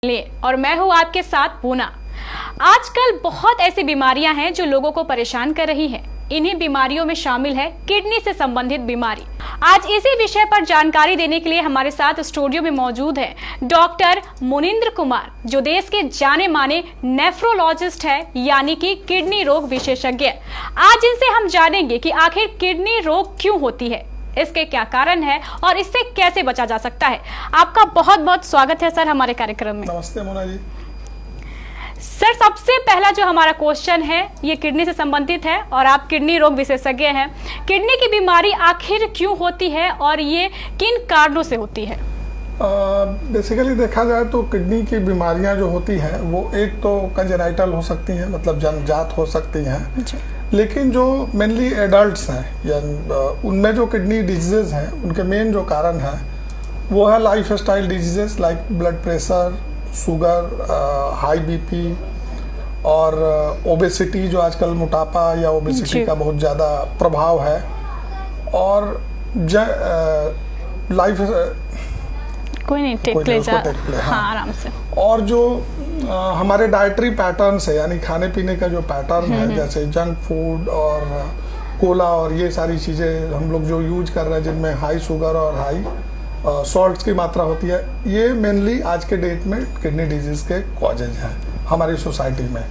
और मैं हूं आपके साथ पूना। आजकल बहुत ऐसी बीमारियां हैं जो लोगों को परेशान कर रही हैं। इन्हीं बीमारियों में शामिल है किडनी से संबंधित बीमारी। आज इसी विषय पर जानकारी देने के लिए हमारे साथ स्टूडियो में मौजूद है डॉक्टर मुनिंद्र कुमार, जो देश के जाने माने नेफ्रोलॉजिस्ट है, यानी कि किडनी रोग विशेषज्ञ। आज इनसे हम जानेंगे कि आखिर किडनी रोग क्यों होती है, इसके क्या कारण है और इससे कैसे बचा जा सकता है। आपका बहुत बहुत स्वागत है सर हमारे कार्यक्रम में। नमस्ते मोना जी। सर, सबसे पहला जो हमारा क्वेश्चन है ये किडनी से संबंधित है और आप किडनी रोग विशेषज्ञ हैं। किडनी की बीमारी आखिर क्यों होती है और ये किन कारणों से होती है? बेसिकली देखा जाए तो किडनी की बीमारियां जो होती हैं वो एक तो कंजेनाइटल हो सकती हैं, मतलब जन्मजात हो सकती हैं, लेकिन जो मेनली एडल्ट्स हैं या उनमें जो किडनी डिजीजेज हैं उनके मेन जो कारण है वो है life style diseases like blood pressure, sugar, high BP और ओबेसिटी, जो आजकल मोटापा या ओबेसिटी का बहुत ज़्यादा प्रभाव है। और लाइफ कोई नहीं, टेक प्ले, हाँ आराम से। और जो हमारे डाइटरी पैटर्न है, यानी खाने पीने का जो पैटर्न है, जैसे जंक फूड और कोला और ये सारी चीज़ें हम लोग जो यूज कर रहे हैं जिनमें हाई शुगर और हाई सॉल्ट्स की मात्रा होती है, ये मेनली आज के डेट में किडनी डिजीज के कॉजेज हैं हमारी सोसाइटी में।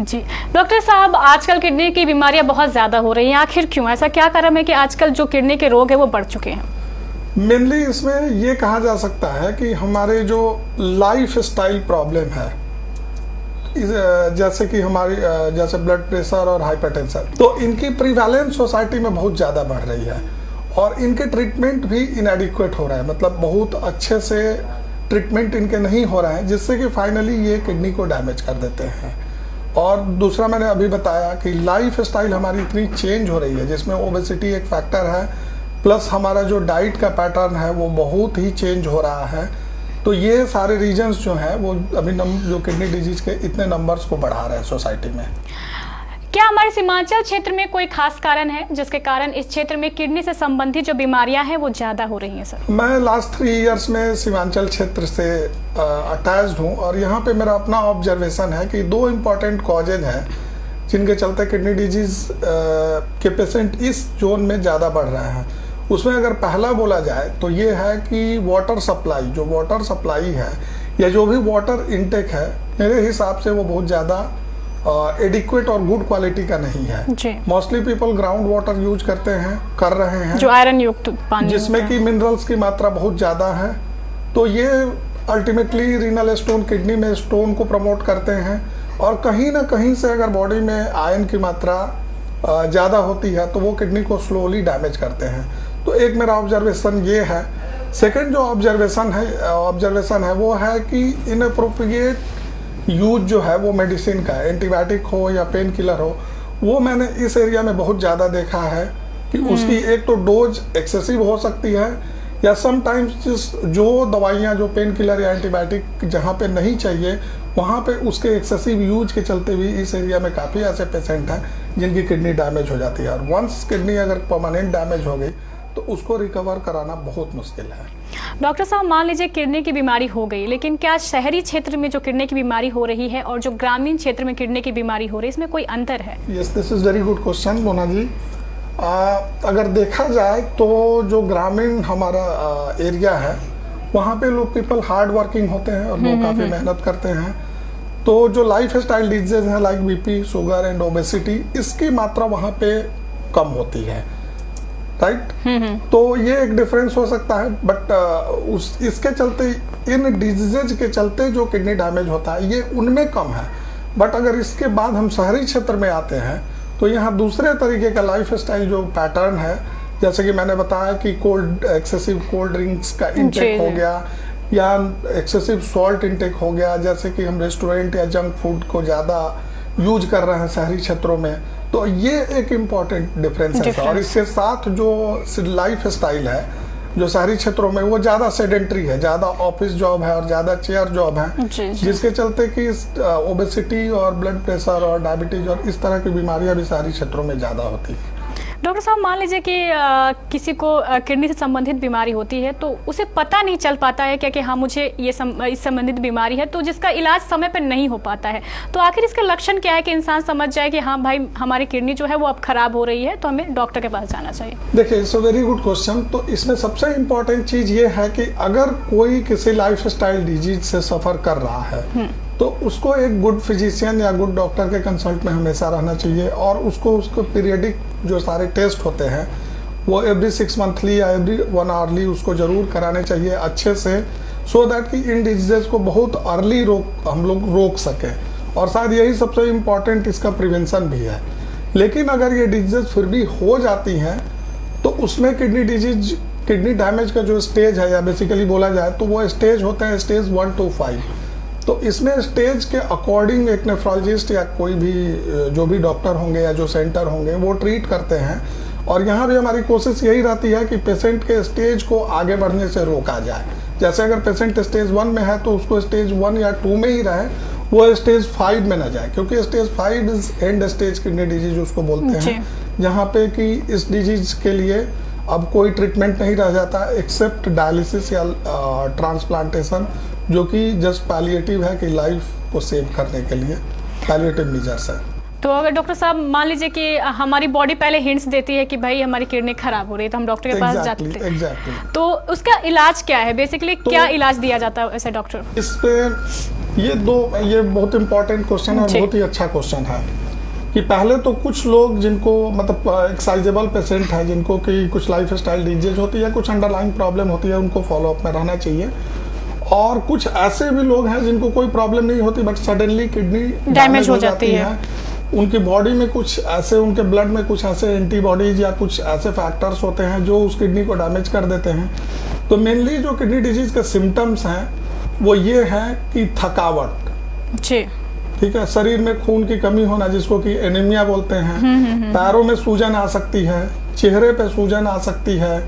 जी डॉक्टर साहब, आजकल किडनी की बीमारियां बहुत ज़्यादा हो रही हैं, आखिर क्यों? ऐसा क्या कारण है कि आजकल जो किडनी के रोग है वो बढ़ चुके हैं? मेनली इसमें ये कहा जा सकता है कि हमारे जो लाइफ स्टाइल प्रॉब्लम है, जैसे कि हमारी जैसे ब्लड प्रेशर और हाइपरटेंशन, तो इनकी प्रीवैलेंस सोसाइटी में बहुत ज़्यादा बढ़ रही है और इनके ट्रीटमेंट भी इनएडिक्वेट हो रहा है, मतलब बहुत अच्छे से ट्रीटमेंट इनके नहीं हो रहा है, जिससे कि फाइनली ये किडनी को डैमेज कर देते हैं। और दूसरा मैंने अभी बताया कि लाइफ स्टाइल हमारी इतनी चेंज हो रही है, जिसमें ओबेसिटी एक फैक्टर है, प्लस हमारा जो डाइट का पैटर्न है वो बहुत ही चेंज हो रहा है। तो ये सारे रीजंस जो हैं वो अभी जो किडनी डिजीज के इतने नंबर्स को बढ़ा रहे हैं सोसाइटी में। क्या हमारे सीमांचल क्षेत्र में कोई खास कारण है जिसके कारण इस क्षेत्र में किडनी से संबंधित जो बीमारियां हैं वो ज्यादा हो रही हैं सर? मैं लास्ट 3 इयर्स में सीमांचल क्षेत्र से अटैच्ड हूँ और यहाँ पे मेरा अपना ऑब्जर्वेशन है कि 2 इम्पॉर्टेंट कॉजेज हैं जिनके चलते किडनी डिजीज के पेशेंट इस जोन में ज़्यादा बढ़ रहे हैं। उसमें अगर पहला बोला जाए तो ये है कि वाटर सप्लाई, जो वाटर सप्लाई है या जो भी वाटर इनटेक है, मेरे हिसाब से वो बहुत ज़्यादा एडिक्वेट और गुड क्वालिटी का नहीं है। Mostly people ground water use कर रहे हैं, जो आयरन युक्त पानी, जिसमें कि मिनरल्स की मात्रा बहुत ज़्यादा है। तो ये अल्टीमेटली रीनल स्टोन, किडनी में स्टोन को प्रमोट करते हैं और कहीं ना कहीं से अगर बॉडी में आयरन की मात्रा ज़्यादा होती है तो वो किडनी को स्लोली डैमेज करते हैं। तो एक मेरा ऑब्जर्वेशन ये है। सेकंड जो ऑब्जर्वेशन है वो है कि इनअप्रोप्रिएट यूज जो है वो मेडिसिन का, एंटीबायोटिक हो या पेन किलर हो, वो मैंने इस एरिया में बहुत ज़्यादा देखा है कि उसकी एक तो डोज एक्सेसिव हो सकती है, या समटाइम्स जो दवाइयाँ, जो पेन किलर या एंटीबायोटिक जहाँ पे नहीं चाहिए वहाँ पे उसके एक्सेसिव यूज के चलते भी इस एरिया में काफ़ी ऐसे पेशेंट हैं जिनकी किडनी डैमेज हो जाती है। और वंस किडनी अगर परमानेंट डैमेज हो गई तो उसको रिकवर कराना बहुत मुश्किल है। डॉक्टर साहब, मान लीजिए किडनी की बीमारी हो गई, लेकिन क्या शहरी क्षेत्र में जो किडनी की बीमारी हो रही है और जो ग्रामीण क्षेत्र में किडनी की बीमारी हो रही है, इसमें कोई अंतर है? Yes, this is very good question Mona ji. अगर देखा जाए तो जो ग्रामीण हमारा एरिया है वहाँ पे लोग पीपल हार्ड वर्किंग होते हैं और लोग काफ़ी मेहनत करते हैं। तो जो लाइफ स्टाइल डिजीजेज हैं like BP, sugar and obesity, इसकी मात्रा वहाँ पे कम होती है, राइट? तो ये एक डिफरेंस हो सकता है, बट इसके चलते, इन डिजीजेज के चलते जो किडनी डैमेज होता है ये उनमें कम है। बट अगर इसके बाद हम शहरी क्षेत्र में आते हैं तो यहाँ दूसरे तरीके का लाइफ स्टाइल जो पैटर्न है, जैसे कि मैंने बताया कि एक्सेसिव कोल्ड ड्रिंक्स का इंटेक हो गया या एक्सेसिव सॉल्ट इंटेक हो गया, जैसे कि हम रेस्टोरेंट या जंक फूड को ज़्यादा यूज कर रहे हैं शहरी क्षेत्रों में, तो ये एक इम्पॉर्टेंट डिफरेंस है। और इसके साथ जो लाइफ स्टाइल है जो शहरी क्षेत्रों में, वो ज़्यादा सेडेंट्री है, ज़्यादा ऑफिस जॉब है और ज़्यादा चेयर जॉब है, जिसके चलते कि ओबेसिटी और ब्लड प्रेशर और डायबिटीज और इस तरह की बीमारियां भी शहरी क्षेत्रों में ज़्यादा होती है। डॉक्टर साहब, मान लीजिए कि किसी को किडनी से संबंधित बीमारी होती है तो उसे पता नहीं चल पाता है क्या कि हाँ मुझे इस संबंधित बीमारी है, तो जिसका इलाज समय पर नहीं हो पाता है, तो आखिर इसका लक्षण क्या है कि इंसान समझ जाए कि हाँ भाई हमारी किडनी जो है वो अब खराब हो रही है, तो हमें डॉक्टर के पास जाना चाहिए? देखिए, it's a very good question. तो इसमें सबसे इम्पोर्टेंट चीज ये है कि अगर कोई किसी लाइफस्टाइल डिजीज से सफर कर रहा है तो उसको एक गुड फिजिशियन या गुड डॉक्टर के कंसल्ट में हमेशा रहना चाहिए, और उसको पीरियडिक जो सारे टेस्ट होते हैं वो एवरी 6 मंथली या एवरी 1 आवरली उसको जरूर कराने चाहिए अच्छे से, सो दैट कि इन डिजीजेस को बहुत अर्ली हम लोग रोक सकें, और शायद यही सबसे इम्पोर्टेंट इसका प्रिवेंशन भी है। लेकिन अगर ये डिजीजेस फिर भी हो जाती हैं तो उसमें किडनी डैमेज का जो स्टेज है, या बेसिकली बोला जाए तो वो स्टेज होते हैं स्टेज 1 to 5। तो इसमें स्टेज के अकॉर्डिंग एक नेफ्रोलॉजिस्ट या कोई भी जो भी डॉक्टर होंगे या जो सेंटर होंगे वो ट्रीट करते हैं, और यहाँ भी हमारी कोशिश यही रहती है कि पेशेंट के स्टेज को आगे बढ़ने से रोका जाए। जैसे अगर पेशेंट स्टेज 1 में है तो उसको स्टेज 1 या 2 में ही रहे, वो स्टेज 5 में ना जाए, क्योंकि stage 5 is and stage kidney disease उसको बोलते हैं, जहाँ पे कि इस डिजीज के लिए अब कोई ट्रीटमेंट नहीं रह जाता एक्सेप्ट डायलिसिस या ट्रांसप्लांटेशन, जो कि जस्ट पैलिएटिव है कि लाइफ को सेव करने के लिए पैलिएटिव मेजर्स है। तो अगर डॉक्टर साहब मान लीजिए कि हमारी बॉडी पहले हिंट्स देती है कि भाई हमारी किडनी खराब हो रही है, तो हम डॉक्टर के पास जाते हैं। एग्जैक्टली। तो उसका इलाज क्या है, बेसिकली क्या इलाज दिया जाता है ऐसे डॉक्टर? इस पे ये बहुत इंपॉर्टेंट क्वेश्चन है, बहुत ही अच्छा क्वेश्चन है कि पहले तो कुछ लोग जिनको मतलब एक्साइजेबल पेशेंट है, जिनको कि कुछ लाइफ स्टाइल डिजीज होती है, कुछ अंडरलाइंग प्रॉब्लम होती है, उनको फॉलोअप में रहना चाहिए। और कुछ ऐसे भी लोग हैं जिनको कोई प्रॉब्लम नहीं होती बट सडनली किडनी डैमेज हो जाती है, उनकी बॉडी में कुछ ऐसे, उनके ब्लड में कुछ ऐसे एंटीबॉडीज या कुछ ऐसे फैक्टर्स होते हैं जो उस किडनी को डैमेज कर देते हैं। तो मेनली जो किडनी डिजीज के सिम्टम्स हैं वो ये है कि थकावट, ठीक है, शरीर में खून की कमी होना जिसको कि एनीमिया बोलते हैं, पैरों में सूजन आ सकती है, चेहरे पे सूजन आ सकती है,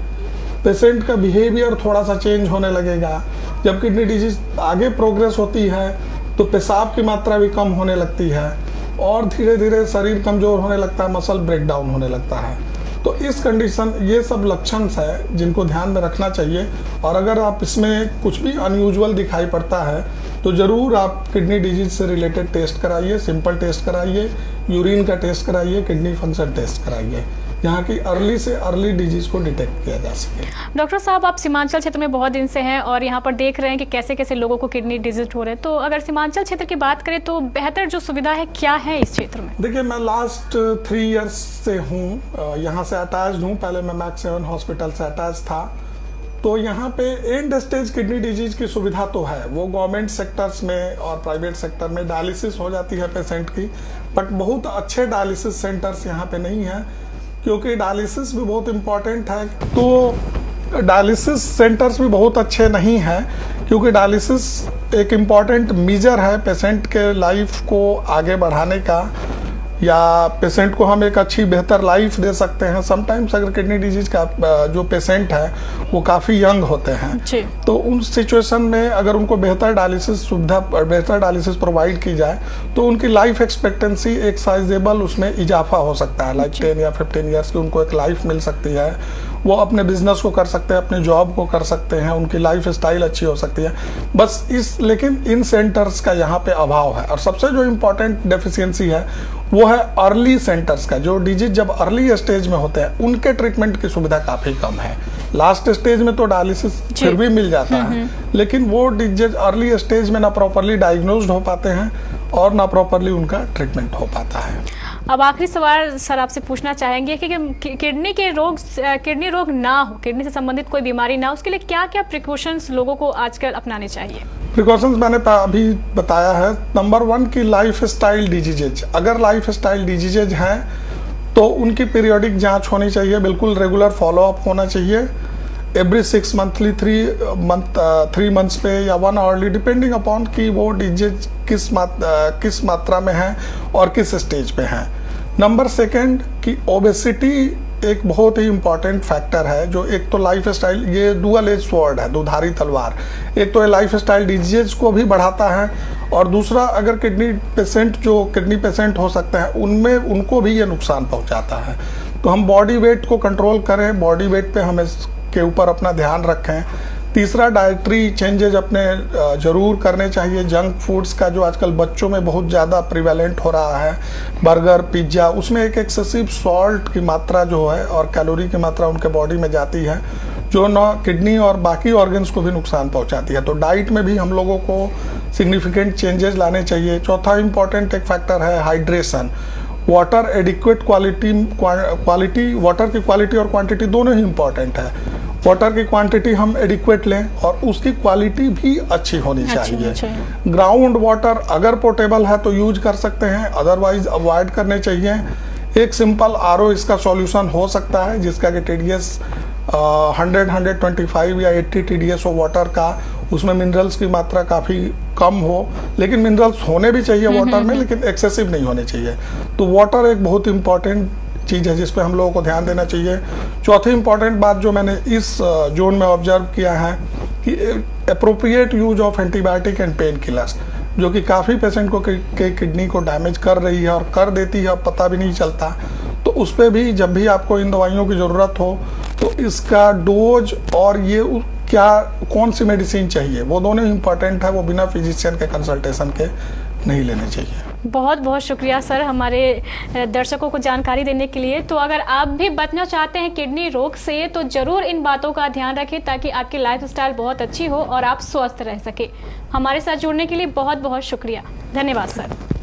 पेशेंट का बिहेवियर थोड़ा सा चेंज होने लगेगा। जब किडनी डिजीज आगे प्रोग्रेस होती है तो पेशाब की मात्रा भी कम होने लगती है, और धीरे धीरे शरीर कमजोर होने लगता है, मसल ब्रेकडाउन होने लगता है। तो इस कंडीशन, ये सब लक्षण है जिनको ध्यान में रखना चाहिए, और अगर आप इसमें कुछ भी अनयूजुअल दिखाई पड़ता है तो जरूर आप किडनी डिजीज से रिलेटेड टेस्ट कराइए, सिंपल टेस्ट कराइए, यूरिन का टेस्ट कराइए, किडनी फंक्शन टेस्ट कराइए, यहाँ की अर्ली से अर्ली डिजीज को डिटेक्ट किया जा सके। डॉक्टर साहब, आप सीमांचल क्षेत्र में बहुत दिन से हैं और यहाँ पर देख रहे हैं कि कैसे कैसे लोगों को किडनी डिजीज हो रहे हैं, तो अगर सीमांचल क्षेत्र की बात करें तो बेहतर जो सुविधा है क्या है इस क्षेत्र में? देखिए, मैं लास्ट 3 इयर्स से हूँ यहाँ से अटैच्ड हूँ। पहले मैं मैक्स 7 हॉस्पिटल से अटैच था, तो यहाँ पे एंड स्टेज किडनी डिजीज की सुविधा तो है, वो गवर्नमेंट सेक्टर्स में और प्राइवेट सेक्टर में डायलिसिस हो जाती है पेशेंट की, बट बहुत अच्छे डायलिसिस सेंटर्स यहाँ पे नहीं है, क्योंकि डायलिसिस भी बहुत इम्पोर्टेंट है। तो डायलिसिस सेंटर्स भी बहुत अच्छे नहीं हैं, क्योंकि डायलिसिस एक इम्पॉर्टेंट मेजर है पेशेंट के लाइफ को आगे बढ़ाने का, या पेशेंट को हम एक अच्छी बेहतर लाइफ दे सकते हैं। समटाइम्स अगर किडनी डिजीज का जो पेशेंट है वो काफ़ी यंग होते हैं, तो उन सिचुएशन में अगर उनको बेहतर डायलिसिस सुविधा, बेहतर डायलिसिस प्रोवाइड की जाए तो उनकी लाइफ एक्सपेक्टेंसी एक साइजेबल उसमें इजाफा हो सकता है, लाइक 10 या 15 ईयर्स की उनको एक लाइफ मिल सकती है। वो अपने बिजनेस को कर सकते हैं, अपने जॉब को कर सकते हैं, उनकी लाइफ स्टाइल अच्छी हो सकती है। बस लेकिन इन सेंटर्स का यहाँ पे अभाव है, और सबसे जो इम्पोर्टेंट डेफिशिएंसी है वो है अर्ली सेंटर्स का। जो डिजीज जब अर्ली स्टेज में होते हैं उनके ट्रीटमेंट की सुविधा काफी कम है। लास्ट स्टेज में तो डायलिसिस फिर भी मिल जाता है, लेकिन वो डिजीज अर्ली स्टेज में ना प्रॉपरली डायग्नोज्ड हो पाते हैं और ना प्रॉपरली उनका ट्रीटमेंट हो पाता है। अब आखिरी सवाल सर आपसे पूछना चाहेंगे कि किडनी रोग ना हो, किडनी से संबंधित कोई बीमारी ना हो, उसके लिए क्या क्या प्रिकॉशंस लोगों को आजकल अपनाने चाहिए? प्रिकॉशंस मैंने अभी बताया है। नंबर 1 की लाइफ स्टाइल डिजीजेज, अगर लाइफ स्टाइल डिजीजेज हैं तो उनकी पीरियोडिक जांच होनी चाहिए, बिल्कुल रेगुलर फॉलोअप होना चाहिए, एवरी 6 मंथली 3 मंथ्स पे या 1 आवरली, डिपेंडिंग अपॉन कि वो डिजीज किस मात्रा में है और किस स्टेज पे है। नंबर 2 की ओबेसिटी एक बहुत ही इम्पॉर्टेंट फैक्टर है, जो एक तो लाइफ स्टाइल, ये डुअल एज स्वॉर्ड है, दुधारी तलवार, एक तो लाइफ स्टाइल डिजीज को भी बढ़ाता है, और दूसरा अगर किडनी पेशेंट हो सकते हैं उनको भी ये नुकसान पहुंचाता है। तो हम बॉडी वेट को कंट्रोल करें, बॉडी वेट पे हम इसके ऊपर अपना ध्यान रखें। तीसरा, डाइटरी चेंजेज अपने ज़रूर करने चाहिए। जंक फूड्स का जो आजकल बच्चों में बहुत ज़्यादा प्रिवेलेंट हो रहा है, बर्गर, पिज्ज़ा, उसमें एक एक्सेसिव सॉल्ट की मात्रा जो है और कैलोरी की मात्रा उनके बॉडी में जाती है, जो ना किडनी और बाकी ऑर्गन्स को भी नुकसान पहुंचाती है। तो डाइट में भी हम लोगों को सिग्निफिकेंट चेंजेस लाने चाहिए। चौथा इंपॉर्टेंट एक फैक्टर है hydration. Water adequate quality, water की क्वालिटी और क्वांटिटी दोनों ही इंपॉर्टेंट है। वाटर की क्वांटिटी हम एडिक्वेट लें और उसकी क्वालिटी भी अच्छी होनी चाहिए। ग्राउंड वाटर अगर पोर्टेबल है तो यूज कर सकते हैं, अदरवाइज अवॉइड करने चाहिए। एक सिंपल आरओ इसका सॉल्यूशन हो सकता है, जिसका कि टीडीएस 125 या 80 टीडीएस हो वाटर का, उसमें मिनरल्स की मात्रा काफ़ी कम हो, लेकिन मिनरल्स होने भी चाहिए वाटर में, लेकिन एक्सेसिव नहीं होने चाहिए। तो वाटर एक बहुत इंपॉर्टेंट चीज़ है जिस पे हम लोगों को ध्यान देना चाहिए। चौथी इंपॉर्टेंट बात जो मैंने इस जोन में ऑब्जर्व किया है कि appropriate use of antibiotic and pain killers, जो कि काफ़ी पेशेंट को के किडनी को डैमेज कर रही है और कर देती है, पता भी नहीं चलता। तो उस पर भी जब भी आपको इन दवाइयों की ज़रूरत हो तो इसका डोज और ये क्या कौन सी मेडिसिन चाहिए, वो दोनों इंपॉर्टेंट है, वो बिना फिजिशियन के कंसल्टेशन के नहीं लेने चाहिए। बहुत बहुत शुक्रिया सर हमारे दर्शकों को जानकारी देने के लिए। तो अगर आप भी बचना चाहते हैं किडनी रोग से तो जरूर इन बातों का ध्यान रखें ताकि आपकी लाइफस्टाइल बहुत अच्छी हो और आप स्वस्थ रह सके। हमारे साथ जुड़ने के लिए बहुत बहुत शुक्रिया। धन्यवाद सर।